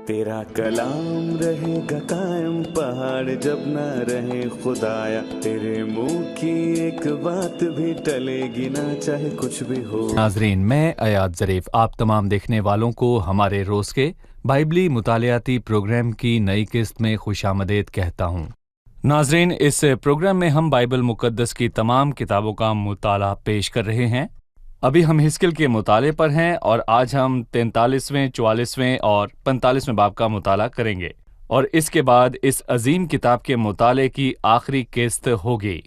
تیرا کلام رہے گا قائم، پہاڑ جب نہ رہے خدایا، تیرے منہ کی ایک بات بھی ٹلے گی نہ، چاہے کچھ بھی ہو۔ ناظرین، میں ایاد ظریف آپ تمام دیکھنے والوں کو ہمارے روز کے بائبلی مطالعاتی پروگرام کی نئی قسط میں خوش آمدید کہتا ہوں۔ ناظرین، اس پروگرام میں ہم بائبل مقدس کی تمام کتابوں کا مطالعہ پیش کر رہے ہیں۔ ابھی ہم حزقیل کے مطالعے پر ہیں اور آج ہم 43ویں، 44ویں اور 45ویں باب کا مطالعہ کریں گے، اور اس کے بعد اس عظیم کتاب کے مطالعے کی آخری قسط ہوگی۔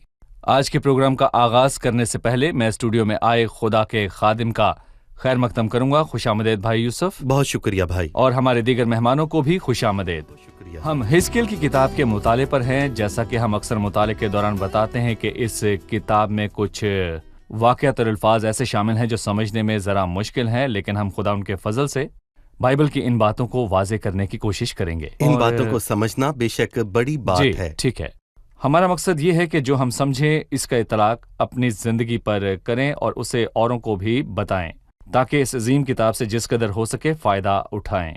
آج کے پروگرام کا آغاز کرنے سے پہلے میں اسٹوڈیو میں آئے خدا کے خادم کا خیر مقدم کروں گا۔ خوش آمدید بھائی یوسف۔ بہت شکریہ بھائی، اور ہمارے دیگر مہمانوں کو بھی خوش آمدید۔ ہم حزقیل کی کتاب کے مطالعے پر ہیں۔ جیسا کہ ہم اکثر مطالعے کے دوران بتاتے ہیں کہ اس کتاب میں کچھ واقعات اور الفاظ ایسے شامل ہیں جو سمجھنے میں ذرا مشکل ہیں، لیکن ہم خدا ان کے فضل سے بائبل کی ان باتوں کو واضح کرنے کی کوشش کریں گے۔ ان باتوں کو سمجھنا بے شک بڑی بات ہے۔ ٹھیک ہے، ہمارا مقصد یہ ہے کہ جو ہم سمجھیں اس کا اطلاق اپنی زندگی پر کریں اور اسے اوروں کو بھی بتائیں، تاکہ اس عظیم کتاب سے جس قدر ہو سکے فائدہ اٹھائیں۔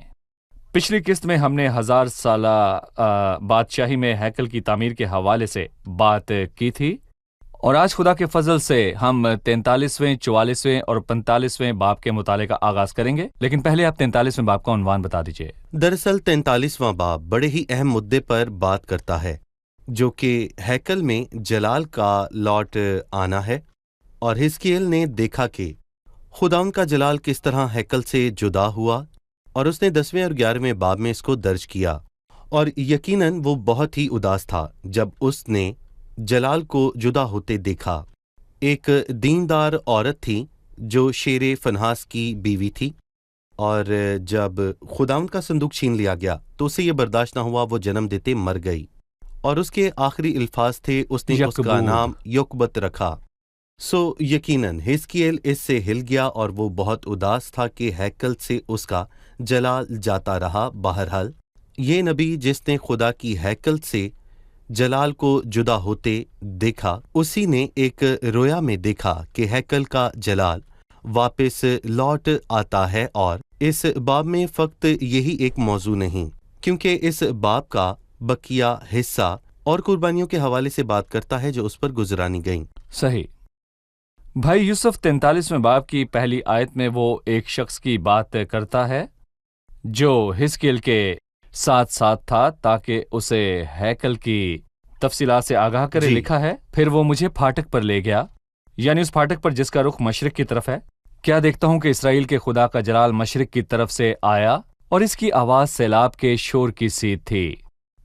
پچھلی قسط میں ہم نے 1000 سالہ بادشاہی میں ہیکل کی تعمیر کے حوالے سے بات کی تھی، اور آج خدا کے فضل سے ہم 43ویں، 44ویں اور 45ویں باب کے مطالعے کا آغاز کریں گے، لیکن پہلے آپ 43ویں باب کا عنوان بتا دیجئے۔ دراصل 43واں باب بڑے ہی اہم مدعے پر بات کرتا ہے، جو کہ ہیکل میں جلال کا لوٹ آنا ہے، اور حزقیل نے دیکھا کہ خداوند کا جلال کس طرح ہیکل سے جدا ہوا، اور اس نے 10ویں اور 11ویں باب میں اس کو درج کیا، اور یقیناً وہ بہت ہی اداس تھا جب اس نے جلال کو جدا ہوتے دیکھا۔ ایک دیندار عورت تھی جو شیر فنحاس کی بیوی تھی، اور جب خداوند کا صندوق چھین لیا گیا تو اسے یہ برداشت نہ ہوا، وہ جنم دیتے مر گئی، اور اس کے آخری الفاظ تھے اس نے اس کا نام یوکبت رکھا۔ سو یقیناً حزقیل اس سے ہل گیا، اور وہ بہت اداس تھا کہ ہیکل سے اس کا جلال جاتا رہا۔ بہرحال یہ نبی جس نے خدا کی ہیکل سے جلال کو جدا ہوتے دیکھا، اسی نے ایک رویا میں دیکھا کہ ہیکل کا جلال واپس لوٹ آتا ہے، اور اس باب میں فقط یہی ایک موضوع نہیں، کیونکہ اس باب کا بقیہ حصہ اور قربانیوں کے حوالے سے بات کرتا ہے جو اس پر گزرانی گئیں۔ صحیح بھائی یوسف، 43ویں باب کی پہلی آیت میں وہ ایک شخص کی بات کرتا ہے جو حزقیل کے ساتھ ساتھ تھا تاکہ اسے ہیکل کی تفصیلات سے آگاہ کرے۔ لکھا ہے، پھر وہ مجھے پھاٹک پر لے گیا، یعنی اس پھاٹک پر جس کا رخ مشرق کی طرف ہے۔ کیا دیکھتا ہوں کہ اسرائیل کے خدا کا جلال مشرق کی طرف سے آیا، اور اس کی آواز سیلاب کے شور کی سی تھی۔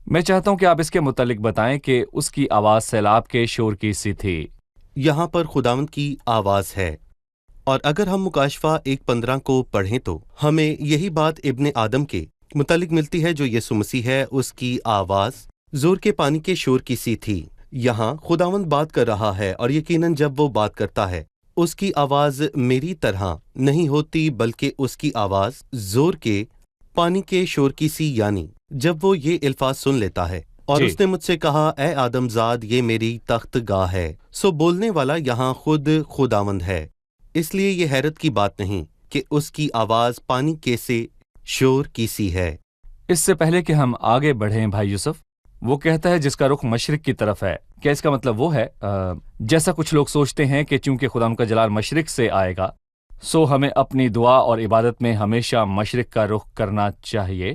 میں چاہتا ہوں کہ آپ اس کے متعلق بتائیں کہ اس کی آواز سیلاب کے شور کی سی تھی۔ یہاں پر خداوند کی آواز ہے، اور اگر ہم مکاشفہ 1:15 کو پڑھیں تو ہمیں یہی بات ابن آدم کے متعلق ملتی ہے جو یسوع مسیح ہے۔ اس کی آواز زور کے پانی کے شور کی سی تھی۔ یہاں خداوند بات کر رہا ہے، اور یقیناً جب وہ بات کرتا ہے اس کی آواز میری طرح نہیں ہوتی، بلکہ اس کی آواز زور کے پانی کے شور کی سی، یعنی جب وہ یہ الفاظ سن لیتا ہے، اور اس نے مجھ سے کہا، اے آدم زاد، یہ میری تخت گاہ ہے۔ سو بولنے والا یہاں خود خداوند ہے، اس لیے یہ حیرت کی بات نہیں کہ اس کی آواز پانی کے سے شور کی سی ہے۔ اس سے پہلے کہ ہم آگے بڑھیں بھائی یوسف، وہ کہتا ہے جس کا رخ مشرق کی طرف ہے۔ کیا اس کا مطلب وہ ہے جیسا کچھ لوگ سوچتے ہیں کہ چونکہ خدا ان کا جلال مشرق سے آئے گا، سو ہمیں اپنی دعا اور عبادت میں ہمیشہ مشرق کا رخ کرنا چاہیے؟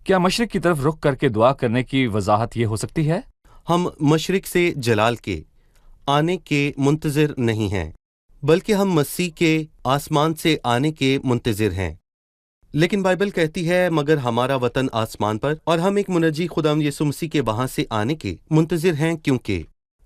کیا مشرق کی طرف رخ کر کے دعا کرنے کی وضاحت یہ ہو سکتی ہے؟ ہم مشرق سے جلال کے آنے کے منتظر نہیں ہیں، بلکہ ہم مسیح کے آسمان سے آنے کے منتظر ہیں۔ لیکن بائبل کہتی ہے مگر ہمارا وطن آسمان پر، اور ہم ایک منجی خداوند یسوع مسیح کے وہاں سے آنے کے منتظر ہیں، کیونکہ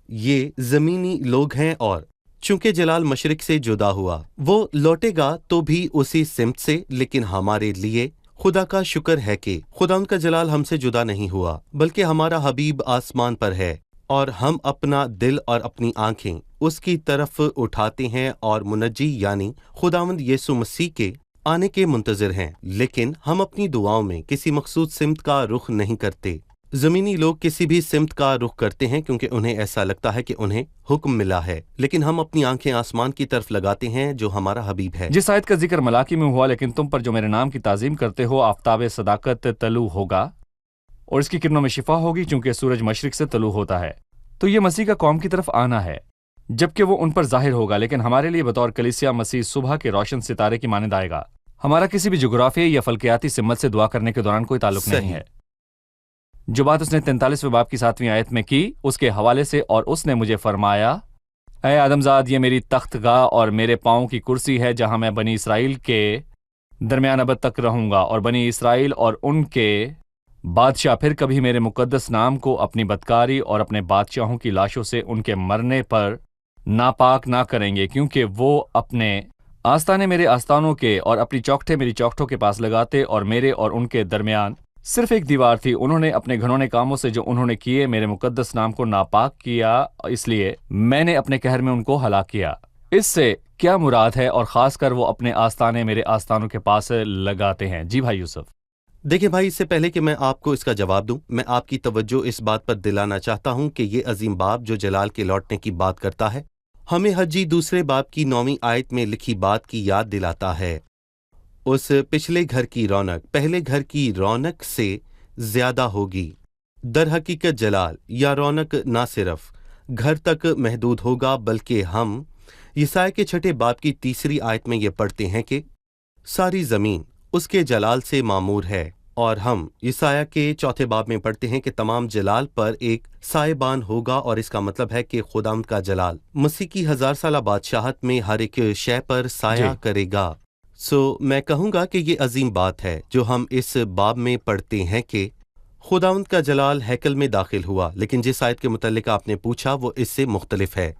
یہ زمینی لوگ ہیں، اور چونکہ جلال مشرق سے جدا ہوا، وہ لوٹے گا تو بھی اسی سمت سے۔ لیکن ہمارے لیے خدا کا شکر ہے کہ خداوند کا جلال ہم سے جدا نہیں ہوا، بلکہ ہمارا حبیب آسمان پر ہے، اور ہم اپنا دل اور اپنی آنکھیں اس کی طرف اٹھاتے ہیں، اور منجی یعنی خداوند یسوع مسیح کے آنے کے منتظر ہیں۔ لیکن ہم اپنی دعاؤں میں کسی مخصوص سمت کا رخ نہیں کرتے، زمینی لوگ کسی بھی سمت کا رخ کرتے ہیں کیونکہ انہیں ایسا لگتا ہے کہ انہیں حکم ملا ہے، لیکن ہم اپنی آنکھیں آسمان کی طرف لگاتے ہیں جو ہمارا حبیب ہے۔ جس آیت کا ذکر ملاکی میں ہوا، لیکن تم پر جو میرے نام کی تعظیم کرتے ہو آفتاب صداقت طلوع ہوگا اور اس کی کرنوں میں شفا ہوگی، چونکہ سورج مشرق سے طلوع ہوتا ہے۔ تو یہ مسیح کا قوم کی طرف آنا ہے جبکہ وہ ان پر ظاہر ہوگا، لیکن ہمارے لیے بطور کلیسیا مسیح صبح کے روشن ستارے کی مانند آئے گا۔ ہمارا کسی بھی جغرافیائی یا فلکیاتی سمت سے دعا کرنے کے دوران کوئی تعلق نہیں ہے۔ جو بات اس نے 43ویں باب کی 7ویں آیت میں کی اس کے حوالے سے، اور اس نے مجھے فرمایا، اے آدمزاد، یہ میری تخت گاہ اور میرے پاؤں کی کرسی ہے جہاں میں بنی اسرائیل کے درمیان ابد تک رہوں گا، اور بنی اسرائیل اور ان کے بادشاہ پھر کبھی میرے مقدس نام کو اپنی بدکاری اور اپنے بادشاہوں کی لاشوں سے ان کے مرنے پر ناپاک نہ کریں گے، کیونکہ وہ اپنے آستانے میرے آستانوں کے اور اپنی چوکھٹے میری چوکھٹوں کے پاس لگاتے، اور میرے اور ان کے درمیان صرف ایک دیوار تھی۔ انہوں نے اپنے گھنونے کاموں سے جو انہوں نے کیے میرے مقدس نام کو ناپاک کیا، اس لیے میں نے اپنے قہر میں ان کو ہلاک کیا۔ اس سے کیا مراد ہے؟ اور خاص کر وہ اپنے آستانے میرے آستانوں کے پاس لگاتے ہیں۔ جی بھائی یوسف۔ دیکھیں بھائی، اس سے پہلے کہ میں آپ کو اس کا جواب دوں، میں آپ کی توجہ اس بات پر دلانا چاہتا ہوں کہ یہ عظیم باب جو جلال کے لوٹنے کی بات کرتا ہے، ہمیں حجی دوسرے باب کی 9ویں آیت میں لکھی بات کی یاد دلاتا ہے۔ اس پچھلے گھر کی رونق پہلے گھر کی رونق سے زیادہ ہوگی۔ در حقیقت جلال یا رونق نہ صرف گھر تک محدود ہوگا، بلکہ ہم یسایا کے 6 باب کی 3 آیت میں یہ پڑھتے ہیں کہ ساری زمین اس کے جلال سے معمور ہے، اور ہم یسایا کے 4 باب میں پڑھتے ہیں کہ تمام جلال پر ایک سائبان ہوگا، اور اس کا مطلب ہے کہ خداوند کا جلال مسیح کی 1000 سالہ بادشاہت میں ہر ایک شے پر سایہ کرے گا۔ میں کہوں گا کہ یہ عظیم بات ہے جو ہم اس باب میں پڑھتے ہیں کہ خداوند کا جلال ہیکل میں داخل ہوا، لیکن جس آیت کے متعلق آپ نے پوچھا وہ اس سے مختلف ہے۔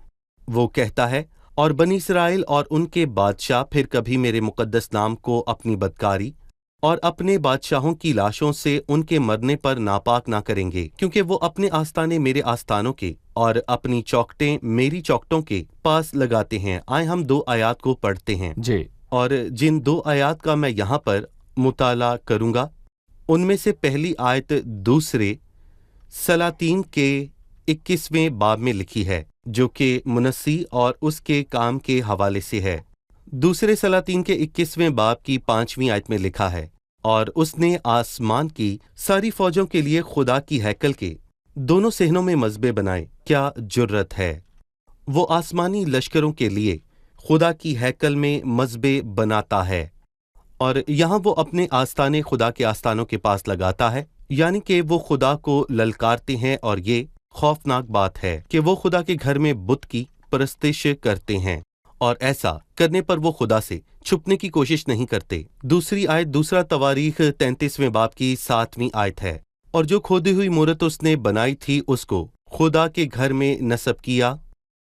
وہ کہتا ہے، اور بنی اسرائیل اور ان کے بادشاہ پھر کبھی میرے مقدس نام کو اپنی بدکاری اور اپنے بادشاہوں کی لاشوں سے ان کے مرنے پر ناپاک نہ کریں گے، کیونکہ وہ اپنے آستانے میرے آستانوں کے اور اپنی چوکٹیں میری چوکٹوں کے پاس لگاتے ہیں۔ آئے ہم 2 آیات کو پڑھتے ہیں، جی، اور جن 2 آیات کا میں یہاں پر مطالعہ کروں گا ان میں سے پہلی آیت دوسرے سلاطین کے 21ویں باب میں لکھی ہے، جو کہ منسی اور اس کے کام کے حوالے سے ہے۔ دوسرے سلاطین کے 21ویں باب کی 5ویں آیت میں لکھا ہے، اور اس نے آسمان کی ساری فوجوں کے لیے خدا کی ہیکل کے دونوں صحنوں میں مذبے بنائے۔ کیا جرت ہے! وہ آسمانی لشکروں کے لیے خدا کی ہیکل میں مذبے بناتا ہے، اور یہاں وہ اپنے آستانے خدا کے آستانوں کے پاس لگاتا ہے، یعنی کہ وہ خدا کو للکارتے ہیں، اور یہ خوفناک بات ہے کہ وہ خدا کے گھر میں بت کی پرستش کرتے ہیں، اور ایسا کرنے پر وہ خدا سے چھپنے کی کوشش نہیں کرتے۔ دوسری آیت دوسرا تواریخ 33ویں باب کی 7ویں آیت ہے، اور جو کھودی ہوئی مورت اس نے بنائی تھی اس کو خدا کے گھر میں نصب کیا،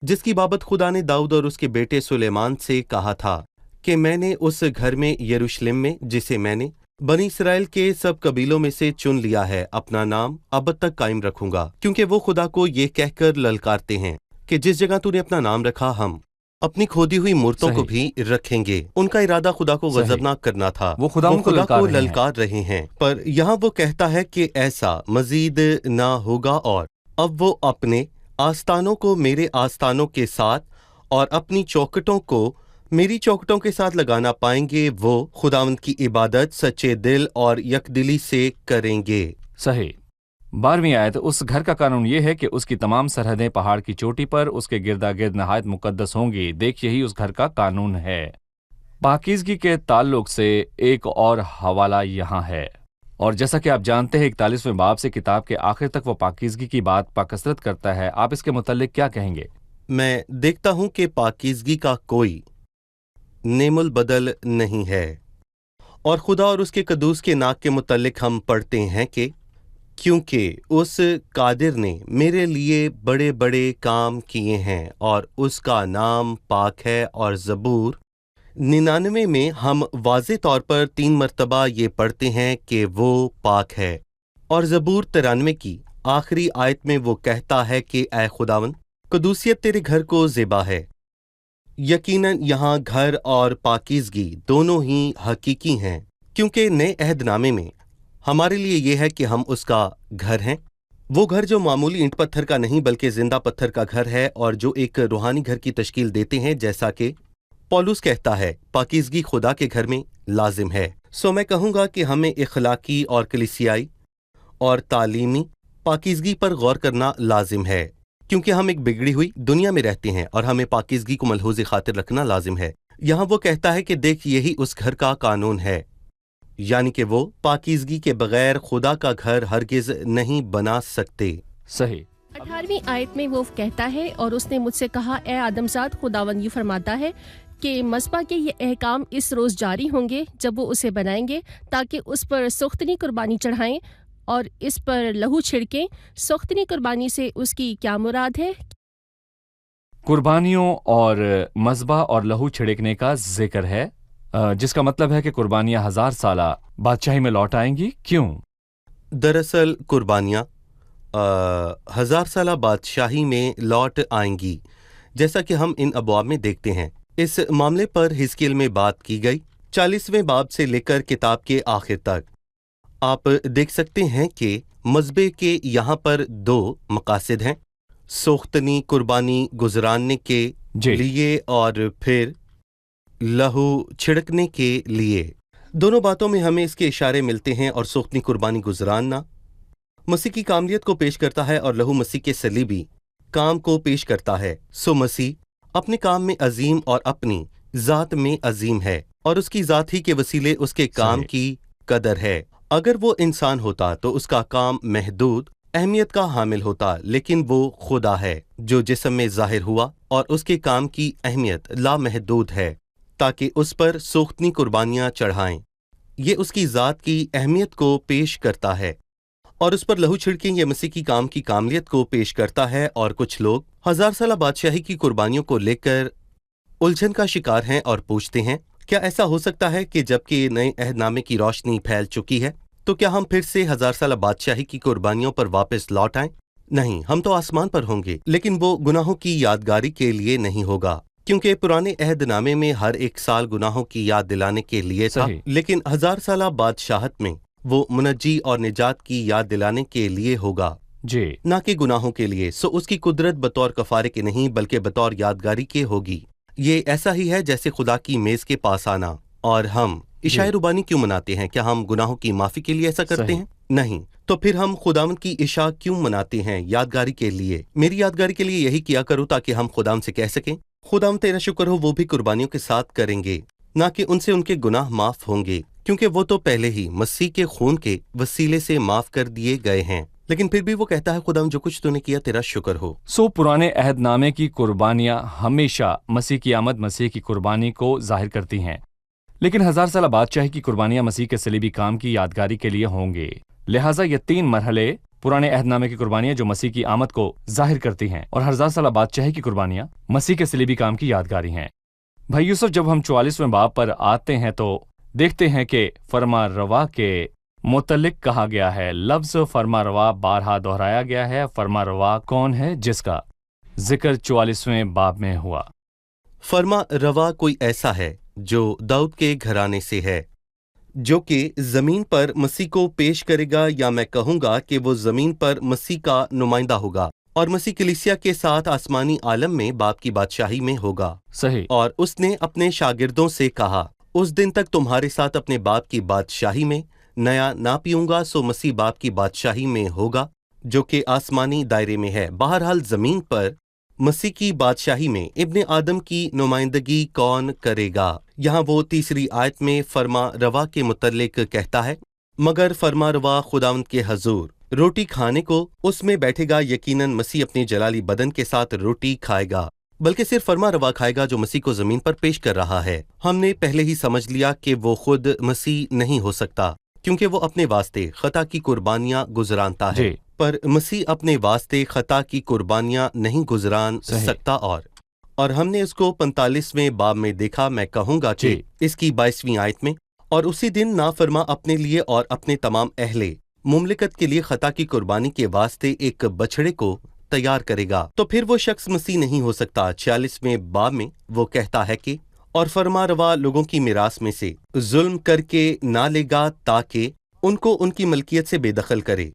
جس کی بابت خدا نے داؤد اور اس کے بیٹے سلیمان سے کہا تھا کہ میں نے اس گھر میں یروشلم میں، جسے میں نے بنی اسرائیل کے سب قبیلوں میں سے چن لیا ہے، اپنا نام اب تک قائم رکھوں گا، کیونکہ وہ خدا کو یہ کہہ کر للکارتے ہیں کہ جس جگہ تو نے اپنا نام رکھا ہم اپنی کھودی ہوئی مورتوں کو بھی رکھیں گے۔ ان کا ارادہ خدا کو غضبناک کرنا تھا، وہ خدا کو للکار رہے ہیں، پر یہاں وہ کہتا ہے کہ ایسا مزید نہ ہوگا، اور اب وہ اپنے آستانوں کو میرے آستانوں کے ساتھ اور اپنی چوکٹوں کو میری چوکٹوں کے ساتھ لگانا پائیں گے۔ وہ خداوند کی عبادت سچے دل اور یکدلی سے کریں گے۔ صحیح۔ 12ویں آیت، اس گھر کا قانون یہ ہے کہ اس کی تمام سرحدیں پہاڑ کی چوٹی پر اس کے گردا گرد نہایت مقدس ہوں گی۔ دیکھ، یہی اس گھر کا قانون ہے۔ پاکیزگی کے تعلق سے ایک اور حوالہ یہاں ہے، اور جیسا کہ آپ جانتے ہیں 41ویں باب سے کتاب کے آخر تک وہ پاکیزگی کی بات پاکثرت کرتا ہے۔ آپ اس کے متعلق کیا کہیں گے؟ میں دیکھتا ہوں کہ پاکیزگی کا کوئی نیم البدل نہیں ہے، اور خدا اور اس کے قدوس کے ناک کے متعلق ہم پڑھتے ہیں کہ کیونکہ اس قادر نے میرے لیے بڑے بڑے کام کیے ہیں، اور اس کا نام پاک ہے۔ اور زبور 99 میں ہم واضح طور پر 3 مرتبہ یہ پڑھتے ہیں کہ وہ پاک ہے، اور زبور 93 کی آخری آیت میں وہ کہتا ہے کہ اے خداوند، قدوسیت تیرے گھر کو زیبا ہے۔ یقیناً یہاں گھر اور پاکیزگی دونوں ہی حقیقی ہیں، کیونکہ نئے عہد نامے میں ہمارے لیے یہ ہے کہ ہم اس کا گھر ہیں، وہ گھر جو معمولی اینٹ پتھر کا نہیں بلکہ زندہ پتھر کا گھر ہے اور جو ایک روحانی گھر کی تشکیل دیتے ہیں، جیسا کہ پولس کہتا ہے پاکیزگی خدا کے گھر میں لازم ہے۔ میں کہوں گا کہ ہمیں اخلاقی اور کلیسیائی اور تعلیمی پاکیزگی پر غور کرنا لازم ہے، کیونکہ ہم ایک بگڑی ہوئی دنیا میں رہتے ہیں اور ہمیں پاکیزگی کو ملحوظ خاطر رکھنا لازم ہے۔ یہاں وہ کہتا ہے کہ دیکھ یہی اس گھر کا قانون ہے، یعنی کہ وہ پاکیزگی کے بغیر خدا کا گھر ہرگز نہیں بنا سکتے۔ صحیح۔ 18ویں آیت میں وہ کہتا ہے، اور اس نے مجھ سے کہا، اے آدمزاد، خداوند یوں فرماتا ہے کہ مذبح کے یہ احکام اس روز جاری ہوں گے جب وہ اسے بنائیں گے، تاکہ اس پر سختنی قربانی چڑھائیں اور اس پر لہو چھڑکیں۔ سختنی قربانی سے اس کی کیا مراد ہے؟ قربانیوں اور مذبح اور لہو چھڑکنے کا ذکر ہے، جس کا مطلب ہے کہ قربانیاں 1000 سالہ بادشاہی میں لوٹ آئیں گی۔ کیوں؟ دراصل قربانیاں 1000 سالہ بادشاہی میں لوٹ آئیں گی، جیسا کہ ہم ان ابواب میں دیکھتے ہیں۔ اس معاملے پر حزقیل میں بات کی گئی 40ویں باب سے لے کر کتاب کے آخر تک۔ آپ دیکھ سکتے ہیں کہ مذبح کے یہاں پر 2 مقاصد ہیں، سوختنی قربانی گزراننے کے لیے اور پھر لہو چھڑکنے کے لیے۔ دونوں باتوں میں ہمیں اس کے اشارے ملتے ہیں، اور سوختنی قربانی گزراننا مسیح کی کاملیت کو پیش کرتا ہے اور لہو مسیح کے صلیبی کام کو پیش کرتا ہے۔ مسیح اپنے کام میں عظیم اور اپنی ذات میں عظیم ہے، اور اس کی ذات ہی کے وسیلے اس کے کام کی قدر ہے۔ اگر وہ انسان ہوتا تو اس کا کام محدود اہمیت کا حامل ہوتا، لیکن وہ خدا ہے جو جسم میں ظاہر ہوا، اور اس کے کام کی اہمیت لامحدود ہے تاکہ اس پر سوختنی قربانیاں چڑھائیں۔ یہ اس کی ذات کی اہمیت کو پیش کرتا ہے، اور اس پر لہو چھڑکیں یہ مسیح کی کام کی کاملیت کو پیش کرتا ہے۔ اور کچھ لوگ 1000 سالہ بادشاہی کی قربانیوں کو لے کر الجھن کا شکار ہیں اور پوچھتے ہیں، کیا ایسا ہو سکتا ہے کہ جبکہ نئے عہد نامے کی روشنی پھیل چکی ہے تو کیا ہم پھر سے 1000 سالہ بادشاہی کی قربانیوں پر واپس لوٹ آئیں؟ نہیں، ہم تو آسمان پر ہوں گے، لیکن وہ گناہوں کی یادگاری کے لیے نہیں ہوگا، کیونکہ پرانے عہد نامے میں ہر ایک سال گناہوں کی یاد دلانے کے لیے تھا، لیکن 1000 سالہ بادشاہت میں وہ منجی اور نجات کی یاد دلانے کے لیے ہوگا، نہ کہ گناہوں کے لیے۔ اس کی قدرت بطور کفارے کے نہیں بلکہ بطور یادگاری کے ہوگی۔ یہ ایسا ہی ہے جیسے خدا کی میز کے پاس آنا۔ اور ہم عشاء ربانی کیوں مناتے ہیں؟ کیا ہم گناہوں کی معافی کے لیے ایسا کرتے ہیں؟ نہیں۔ تو پھر ہم خداوند کی عشاء کیوں مناتے ہیں؟ یادگاری کے لیے۔ میری یادگاری کے لیے یہی کیا کرو تاکہ ہم خداوند سے کہہ سکیں، خداوند تیرا شکر ہو، وہ بھی قربانیوں کے ساتھ کریں گے، نہ کہ ان سے ان کے گناہ معاف ہوں گے، کیونکہ وہ تو پہلے ہی مسیح کے خون کے وسیلے سے معاف کر دیے گئے ہیں۔ لیکن پھر بھی وہ کہتا ہے، خداوند جو کچھ تو نے کیا تیرا شکر ہو۔ پرانے عہد نامے کی قربانیاں ہمیشہ مسیح کی آمد، مسیح کی قربانی کو ظاہر کرتی ہیں، لیکن 1000 سالہ بادشاہی کی قربانیاں مسیح کے صلیبی کام کی یادگاری کے لیے ہوں گے۔ لہٰذا یہ 3 مرحلے پرانے عہد نامے کی قربانیاں جو مسیح کی آمد کو ظاہر کرتی ہیں، اور 1000 سالہ بادشاہی کی قربانیاں مسیح کے صلیبی کام کی یادگاری ہیں۔ بھائی یوسف، جب ہم 44ویں باب پر آتے ہیں تو دیکھتے ہیں کہ فرما روا کے متعلق کہا گیا ہے۔ لفظ فرما روا بارہا دہرایا گیا ہے۔ فرما روا کون ہے جس کا ذکر 44ویں باب میں ہوا؟ فرما روا کوئی ایسا ہے جو داؤد کے گھرانے سے ہے، جو کہ زمین پر مسیح کو پیش کرے گا، یا میں کہوں گا کہ وہ زمین پر مسیح کا نمائندہ ہوگا، اور مسیح کلیسیا کے ساتھ آسمانی عالم میں باپ کی بادشاہی میں ہوگا۔ صحیح۔ اور اس نے اپنے شاگردوں سے کہا، اس دن تک تمہارے ساتھ اپنے باپ کی بادشاہی میں نیا نہ پیوں گا۔ مسیح باپ کی بادشاہی میں ہوگا جو کہ آسمانی دائرے میں ہے۔ بہرحال زمین پر مسیح کی بادشاہی میں ابن آدم کی نمائندگی کون کرے گا؟ یہاں وہ 3 آیت میں فرما روا کے متعلق کہتا ہے، مگر فرما روا خداوند کے حضور روٹی کھانے کو اس میں بیٹھے گا۔ یقیناً مسیح اپنی جلالی بدن کے ساتھ روٹی کھائے گا، بلکہ صرف فرما روا کھائے گا جو مسیح کو زمین پر پیش کر رہا ہے۔ ہم نے پہلے ہی سمجھ لیا کہ وہ خود مسیح نہیں ہو سکتا، کیونکہ وہ اپنے واسطے خطا کی قربانیاں گزرانتا ہے، پر مسیح اپنے واسطے خطا کی قربانیاں نہیں گزران سکتا۔ اور ہم نے اس کو 45ویں باب میں دیکھا۔ میں کہوں گا کہ اس کی 22ویں آیت میں، اور اسی دن نافرما اپنے لیے اور اپنے تمام اہل مملکت کے لیے خطا کی قربانی کے واسطے ایک بچھڑے کو تیار کرے گا۔ تو پھر وہ شخص مسیح نہیں ہو سکتا۔ 46ویں باب میں وہ کہتا ہے کہ اور فرما روا لوگوں کی میراث میں سے ظلم کر کے نہ لے گا، تاکہ ان کو ان کی ملکیت سے بے دخل کرے،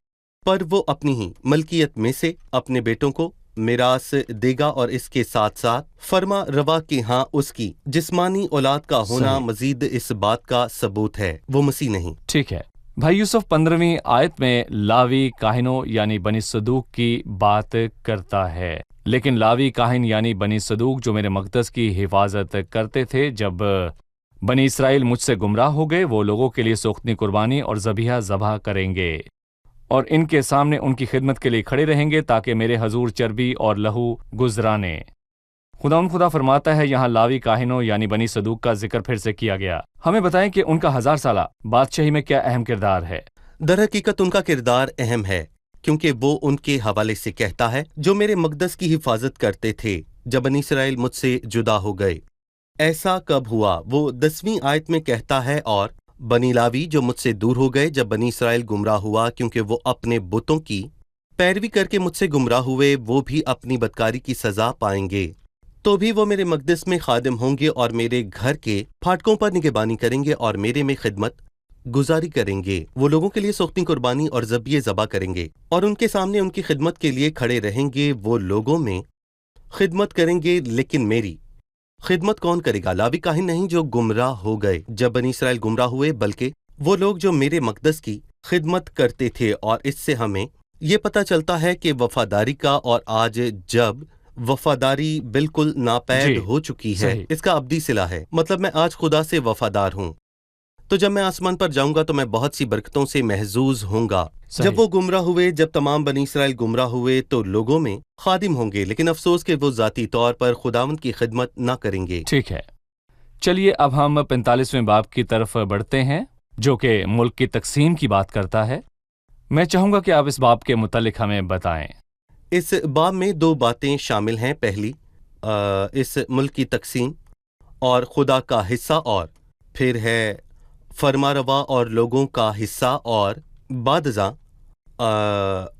پر وہ اپنی ہی ملکیت میں سے اپنے بیٹوں کو میراث دے گا، اور اس کے ساتھ ساتھ فرما روا کے ہاں اس کی جسمانی اولاد کا ہونا صحیح۔ مزید اس بات کا ثبوت ہے، وہ مسیح نہیں۔ ٹھیک ہے بھائی یوسف، 15ویں آیت میں لاوی کاہنوں یعنی بنی صدوق کی بات کرتا ہے، لیکن لاوی کاہن یعنی بنی صدوق جو میرے مقدس کی حفاظت کرتے تھے، جب بنی اسرائیل مجھ سے گمراہ ہو گئے، وہ لوگوں کے لیے سوختنی قربانی اور ذبیحہ ذبح کریں گے اور ان کے سامنے ان کی خدمت کے لیے کھڑے رہیں گے تاکہ میرے حضور چربی اور لہو گزرانے۔ خدا فرماتا ہے یہاں لاوی کاہنوں یعنی بنی صدوق کا ذکر پھر سے کیا گیا۔ ہمیں بتائیں کہ ان کا 1000 سالہ بادشاہی میں کیا اہم کردار ہے؟ در حقیقت ان کا کردار اہم ہے، کیونکہ وہ ان کے حوالے سے کہتا ہے جو میرے مقدس کی حفاظت کرتے تھے جب بنی اسرائیل مجھ سے جدا ہو گئے۔ ایسا کب ہوا؟ وہ 10ویں آیت میں کہتا ہے، اور بنی لاوی جو مجھ سے دور ہو گئے جب بنی اسرائیل گمراہ ہوا، کیونکہ وہ اپنے بتوں کی پیروی کر کے مجھ سے گمراہ ہوئے، وہ بھی اپنی بدکاری کی سزا پائیں گے۔ تو بھی وہ میرے مقدس میں خادم ہوں گے اور میرے گھر کے پھاٹکوں پر نگہبانی کریں گے اور میرے میں خدمت گزاری کریں گے۔ وہ لوگوں کے لیے سوختنی قربانی اور ذبیحہ ذبح کریں گے اور ان کے سامنے ان کی خدمت کے لیے کھڑے رہیں گے۔ وہ لوگوں میں خدمت کریں گے، لیکن میری خدمت کون کرے گا؟ لاوی کاہن نہیں جو گمراہ ہو گئے جب بنی اسرائیل گمراہ ہوئے، بلکہ وہ لوگ جو میرے مقدس کی خدمت کرتے تھے۔ اور اس سے ہمیں یہ پتہ چلتا ہے کہ وفاداری کا، اور آج جب وفاداری بالکل ناپید ہو چکی ہے، صحیح۔ اس کا ابدی صلہ ہے، مطلب میں آج خدا سے وفادار ہوں، تو جب میں آسمان پر جاؤں گا تو میں بہت سی برکتوں سے محظوظ ہوں گا۔ صحیح۔ جب وہ گمراہ ہوئے، جب تمام بنی اسرائیل گمراہ ہوئے، تو لوگوں میں خادم ہوں گے، لیکن افسوس کہ وہ ذاتی طور پر خداوند کی خدمت نہ کریں گے۔ ٹھیک ہے، چلیے اب ہم 45ویں باب کی طرف بڑھتے ہیں جو کہ ملک کی تقسیم کی بات کرتا ہے۔ میں چاہوں گا کہ آپ اس باب کے متعلق ہمیں بتائیں۔ اس باب میں 2 باتیں شامل ہیں۔ پہلی اس ملک کی تقسیم اور خدا کا حصہ، اور پھر ہے فرما روا اور لوگوں کا حصہ۔ اور بعد ازاں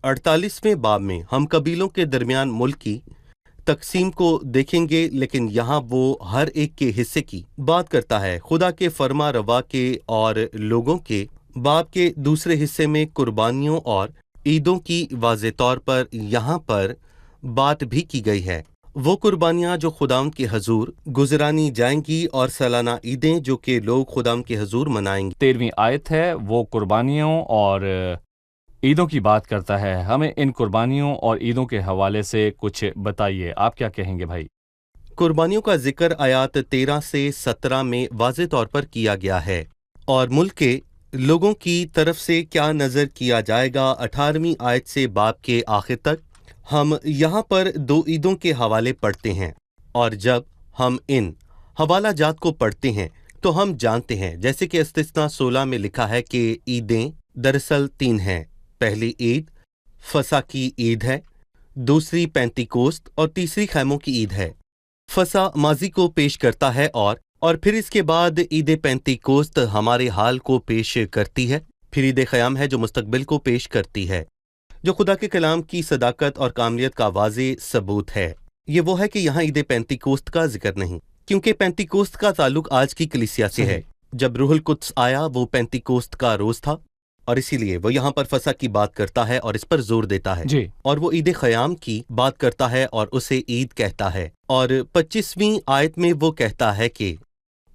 48ویں باب میں ہم قبیلوں کے درمیان ملک کی تقسیم کو دیکھیں گے، لیکن یہاں وہ ہر ایک کے حصے کی بات کرتا ہے۔ خدا کے فرما روا کے اور لوگوں کے باب کے دوسرے حصے میں قربانیوں اور عیدوں کی واضح طور پر یہاں پر بات بھی کی گئی ہے۔ وہ قربانیاں جو خداوند کے حضور گزرانی جائیں گی اور سالانہ عیدیں جو کہ لوگ خداوند کے حضور منائیں گے۔ 13ویں آیت ہے، وہ قربانیوں اور عیدوں کی بات کرتا ہے۔ ہمیں ان قربانیوں اور عیدوں کے حوالے سے کچھ بتائیے، آپ کیا کہیں گے بھائی؟ قربانیوں کا ذکر آیات 13 سے 17 میں واضح طور پر کیا گیا ہے، اور ملک کے لوگوں کی طرف سے کیا نظر کیا جائے گا 18ویں آیت سے باب کے آخر تک۔ ہم یہاں پر 2 عیدوں کے حوالے پڑھتے ہیں، اور جب ہم ان حوالہ جات کو پڑھتے ہیں تو ہم جانتے ہیں، جیسے کہ استثنا 16 میں لکھا ہے کہ عیدیں دراصل 3 ہیں۔ پہلی عید فسح کی عید ہے، دوسری پینتیکوست اور تیسری خیموں کی عید ہے۔ فسح ماضی کو پیش کرتا ہے، اور پھر اس کے بعد عید پینتیکوست ہمارے حال کو پیش کرتی ہے، پھر عید خیام ہے جو مستقبل کو پیش کرتی ہے، جو خدا کے کلام کی صداقت اور کاملیت کا واضح ثبوت ہے۔ یہ وہ ہے کہ یہاں عید پینتیکوست کا ذکر نہیں، کیونکہ پینتیکوست کا تعلق آج کی کلیسیا سے ہے۔ جب روح القدس آیا وہ پینتیکوست کا روز تھا، اور اسی لیے وہ یہاں پر فسح کی بات کرتا ہے اور اس پر زور دیتا ہے، جی، اور وہ عید خیام کی بات کرتا ہے اور اسے عید کہتا ہے۔ اور 25ویں آیت میں وہ کہتا ہے کہ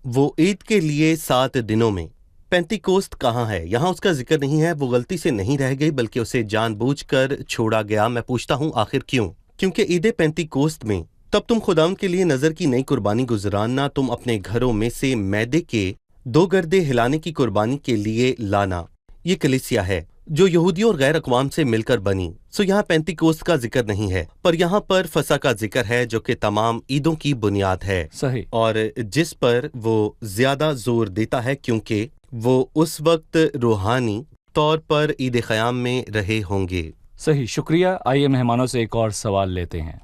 وہ عید کے لیے 7 دنوں میں پینتیکوست کہاں ہے؟ یہاں اس کا ذکر نہیں ہے۔ وہ غلطی سے نہیں رہ گئی بلکہ اسے جان بوجھ کر چھوڑا گیا۔ میں پوچھتا ہوں آخر کیوں؟ کیونکہ عید پینتیکوست میں تب تم خداوند کے لیے نظر کی نئی قربانی گزراننا، تم اپنے گھروں میں سے میدے کے 2 گردے ہلانے کی قربانی کے لیے لانا۔ یہ کلیسیا ہے جو یہودیوں اور غیر اقوام سے مل کر بنی، سو یہاں پینتیکوست کا ذکر نہیں ہے، پر یہاں پر فسح کا ذکر ہے جو کہ تمام عیدوں کی بنیاد ہے، صحیح، اور جس پر وہ زیادہ زور دیتا ہے کیونکہ وہ اس وقت روحانی طور پر عید خیام میں رہے ہوں گے۔ صحیح، شکریہ۔ آئیے مہمانوں سے ایک اور سوال لیتے ہیں۔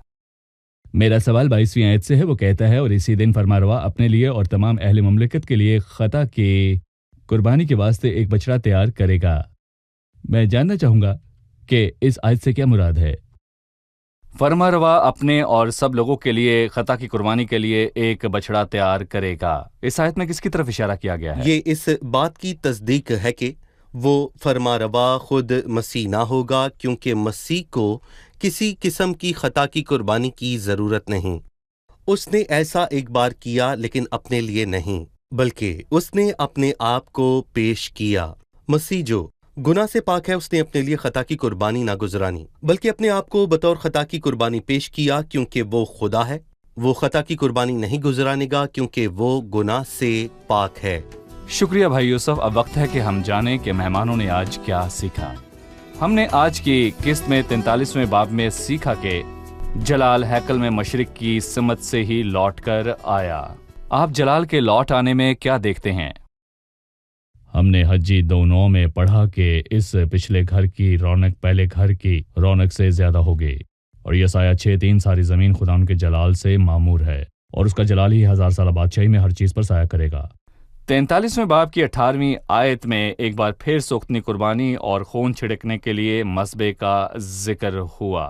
میرا سوال 22ویں آیت سے ہے۔ وہ کہتا ہے، اور اسی دن فرمانروا اپنے لیے اور تمام اہل مملکت کے لیے خطا کی قربانی کے واسطے ایک بچڑا تیار کرے گا۔ میں جاننا چاہوں گا کہ اس آیت سے کیا مراد ہے؟ فرما روا اپنے اور سب لوگوں کے لیے خطا کی قربانی کے لیے ایک بچڑا تیار کرے گا۔ اس آیت میں کس کی طرف اشارہ کیا گیا ہے؟ یہ اس بات کی تصدیق ہے کہ وہ فرما روا خود مسیح نہ ہوگا، کیونکہ مسیح کو کسی قسم کی خطا کی قربانی کی ضرورت نہیں۔ اس نے ایسا ایک بار کیا، لیکن اپنے لیے نہیں، بلکہ اس نے اپنے آپ کو پیش کیا۔ مسیح جو گناہ سے پاک ہے، اس نے اپنے لیے خطا کی قربانی نہ گزرانی، بلکہ اپنے آپ کو بطور خطا کی قربانی پیش کیا، کیونکہ وہ خدا ہے۔ وہ خطا کی قربانی نہیں گزرانے گا، کیونکہ وہ گناہ سے پاک ہے۔ شکریہ بھائی یوسف۔ اب وقت ہے کہ ہم جانیں کہ مہمانوں نے آج کیا سیکھا۔ ہم نے آج کی قسط میں 43ویں باب میں سیکھا کہ جلال ہیکل میں مشرق کی سمت سے ہی لوٹ کر آیا۔ آپ جلال کے لوٹ آنے میں کیا دیکھتے ہیں؟ ہم نے حجی 2:9 میں پڑھا کہ اس پچھلے گھر کی رونق پہلے گھر کی رونق سے زیادہ ہوگی، اور یسایہ 6:3 ساری زمین خدا ان کے جلال سے معمور ہے، اور اس کا جلال ہی 1000 سالہ بادشاہی میں ہر چیز پر سایہ کرے گا۔ 43ویں باب کی 18ویں آیت میں ایک بار پھر سوختنی قربانی اور خون چھڑکنے کے لیے مذبح کا ذکر ہوا۔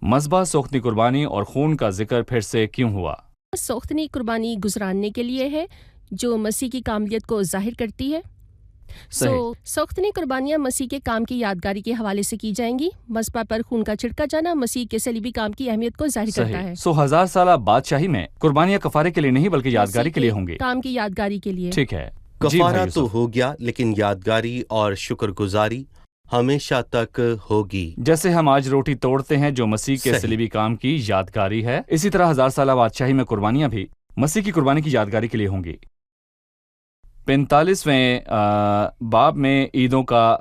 مذبح، سوختنی قربانی اور خون کا ذکر پھر سے کیوں ہوا؟ سوختنی قربانی گزراننے کے لیے ہے جو مسیح کی کاملیت کو ظاہر کرتی ہے۔ سوختنی قربانیاں مسیح کے کام کی یادگاری کے حوالے سے کی جائیں گی۔ مذبح پر خون کا چھڑکا جانا مسیح کے صلیبی کام کی اہمیت کو ظاہر کرتا ہے۔ 1000 سالہ بادشاہی میں قربانیاں کفارے کے لیے نہیں بلکہ یادگاری کے لیے ہوں گی، کام کی یادگاری کے لیے۔ ٹھیک ہے۔ کفارہ تو ہو گیا، لیکن یادگاری اور شکر گزاری ہمیشہ تک ہوگی۔ جیسے ہم آج روٹی توڑتے ہیں جو مسیح کے صلیبی کام کی یادگاری ہے، اسی طرح 1000 سالہ بادشاہی میں قربانیاں بھی مسیح کی قربانی کی یادگاری کے لیے ہوں گی۔ 45ویں باب میں عیدوں کا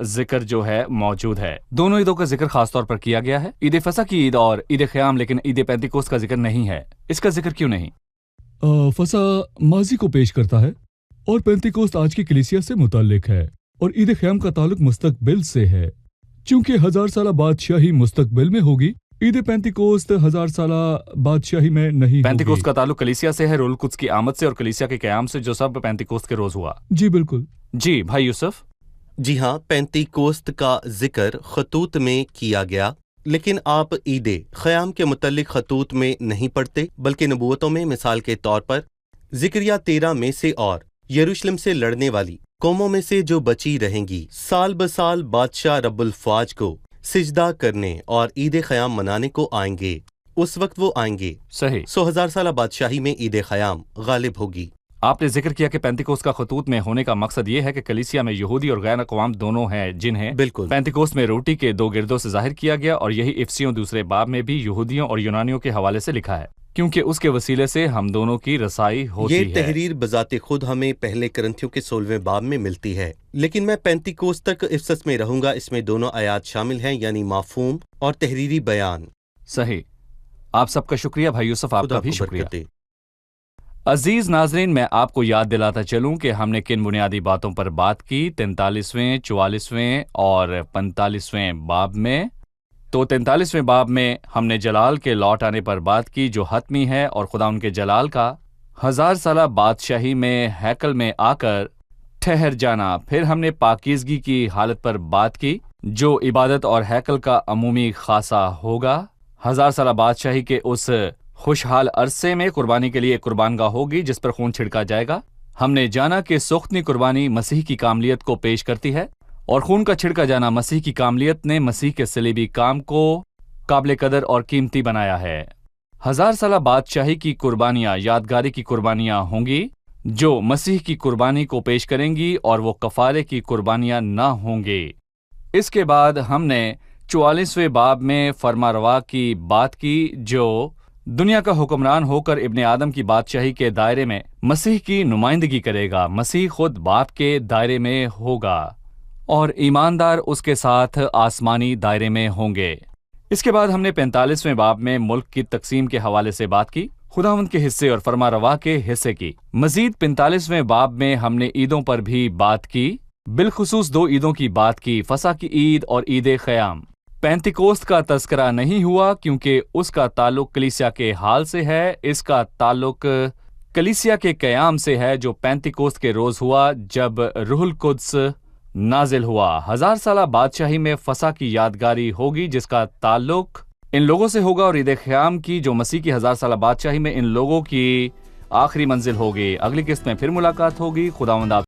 ذکر جو ہے موجود ہے۔ دونوں عیدوں کا ذکر خاص طور پر کیا گیا ہے، عید فصح کی عید اور عید خیام، لیکن عید پینتیکوست کا ذکر نہیں ہے۔ اس کا ذکر کیوں نہیں؟ فصح ماضی کو پیش کرتا ہے اور پینتیکوست آج کی کلیسیا سے متعلق ہے، اور عید خیام کا تعلق مستقبل سے ہے، چونکہ 1000 سالہ بادشاہی مستقبل میں ہوگی۔ عید پینتیکوست 1000 سالہ بادشاہی میں نہیں پینتیکوست ہوگی۔ کا تعلق کلیسیا سے ہے، روح القدس کی آمد سے اور کلیسیا کے قیام سے، جو سب پینتیکوست کے روز ہوا۔ جی بالکل۔ جی بھائی یوسف۔ جی ہاں، پینتیکوست کا ذکر خطوط میں کیا گیا، لیکن آپ عید خیام کے متعلق خطوط میں نہیں پڑھتے، بلکہ نبوتوں میں۔ مثال کے طور پر زکریا 13 میں سے اور یروشلم سے لڑنے والی قوموں میں سے جو بچی رہیں گی سال بسال بادشاہ رب الفاج کو سجدہ کرنے اور عید خیام منانے کو آئیں گے۔ اس وقت وہ آئیں گے۔ صحیح۔ 1000 سالہ بادشاہی میں عید خیام غالب ہوگی۔ آپ نے ذکر کیا کہ پینتیکوست کا خطوط میں ہونے کا مقصد یہ ہے کہ کلیسیا میں یہودی اور غیر اقوام دونوں ہیں، جنہیں بالکل پینتیکوست میں روٹی کے 2 گردوں سے ظاہر کیا گیا، اور یہی افسیوں 2 باب میں بھی یہودیوں اور یونانیوں کے حوالے سے لکھا ہے، کیونکہ اس کے وسیلے سے ہم دونوں کی رسائی ہوتی ہے۔ یہ تحریر بذات خود ہمیں پہلے کرنتھیوں کے 16ویں باب میں ملتی ہے، لیکن میں پینتیکوست تک افسس میں رہوں گا۔ اس میں دونوں آیات شامل ہیں، یعنی مفہوم اور تحریری بیان۔ صحیح۔ آپ سب کا شکریہ بھائی یوسف، آپ کا بھی شکریہ۔ برکت دے۔ عزیز ناظرین، میں آپ کو یاد دلاتا چلوں کہ ہم نے کن بنیادی باتوں پر بات کی 43ویں، 44ویں اور 45ویں باب میں۔ تو 43ویں باب میں ہم نے جلال کے لوٹ آنے پر بات کی، جو حتمی ہے، اور خدا ان کے جلال کا 1000 سالہ بادشاہی میں ہیکل میں آ کر ٹھہر جانا۔ پھر ہم نے پاکیزگی کی حالت پر بات کی، جو عبادت اور ہیکل کا عمومی خاصہ ہوگا۔ 1000 سالہ بادشاہی کے اس خوشحال عرصے میں قربانی کے لیے ایک قربان گاہ ہوگی جس پر خون چھڑکا جائے گا۔ ہم نے جانا کہ سوختنی قربانی مسیح کی کاملیت کو پیش کرتی ہے، اور خون کا چھڑکا جانا مسیح کی کاملیت نے مسیح کے صلیبی کام کو قابل قدر اور قیمتی بنایا ہے۔ 1000 سالہ بادشاہی کی قربانیاں یادگاری کی قربانیاں ہوں گی جو مسیح کی قربانی کو پیش کریں گی، اور وہ کفارے کی قربانیاں نہ ہوں گی۔ اس کے بعد ہم نے 44ویں باب میں فرما روا کی بات کی، جو دنیا کا حکمران ہو کر ابن آدم کی بادشاہی کے دائرے میں مسیح کی نمائندگی کرے گا۔ مسیح خود باپ کے دائرے میں ہوگا، اور ایماندار اس کے ساتھ آسمانی دائرے میں ہوں گے۔ اس کے بعد ہم نے 45ویں باب میں ملک کی تقسیم کے حوالے سے بات کی، خداوند کے حصے اور فرما روا کے حصے کی۔ مزید 45ویں باب میں ہم نے عیدوں پر بھی بات کی، بالخصوص 2 عیدوں کی بات کی، فصح کی عید اور عید خیام۔ پینتیکوست کا تذکرہ نہیں ہوا کیونکہ اس کا تعلق کلیسیا کے حال سے ہے، اس کا تعلق کلیسیا کے قیام سے ہے، جو پینتیکوست کے روز ہوا جب روح القدس نازل ہوا۔ 1000 سالہ بادشاہی میں فصح کی یادگاری ہوگی جس کا تعلق ان لوگوں سے ہوگا، اور عید خیام کی جو مسیح کی 1000 سالہ بادشاہی میں ان لوگوں کی آخری منزل ہوگی۔ اگلی قسط میں پھر ملاقات ہوگی۔ خداوند آپ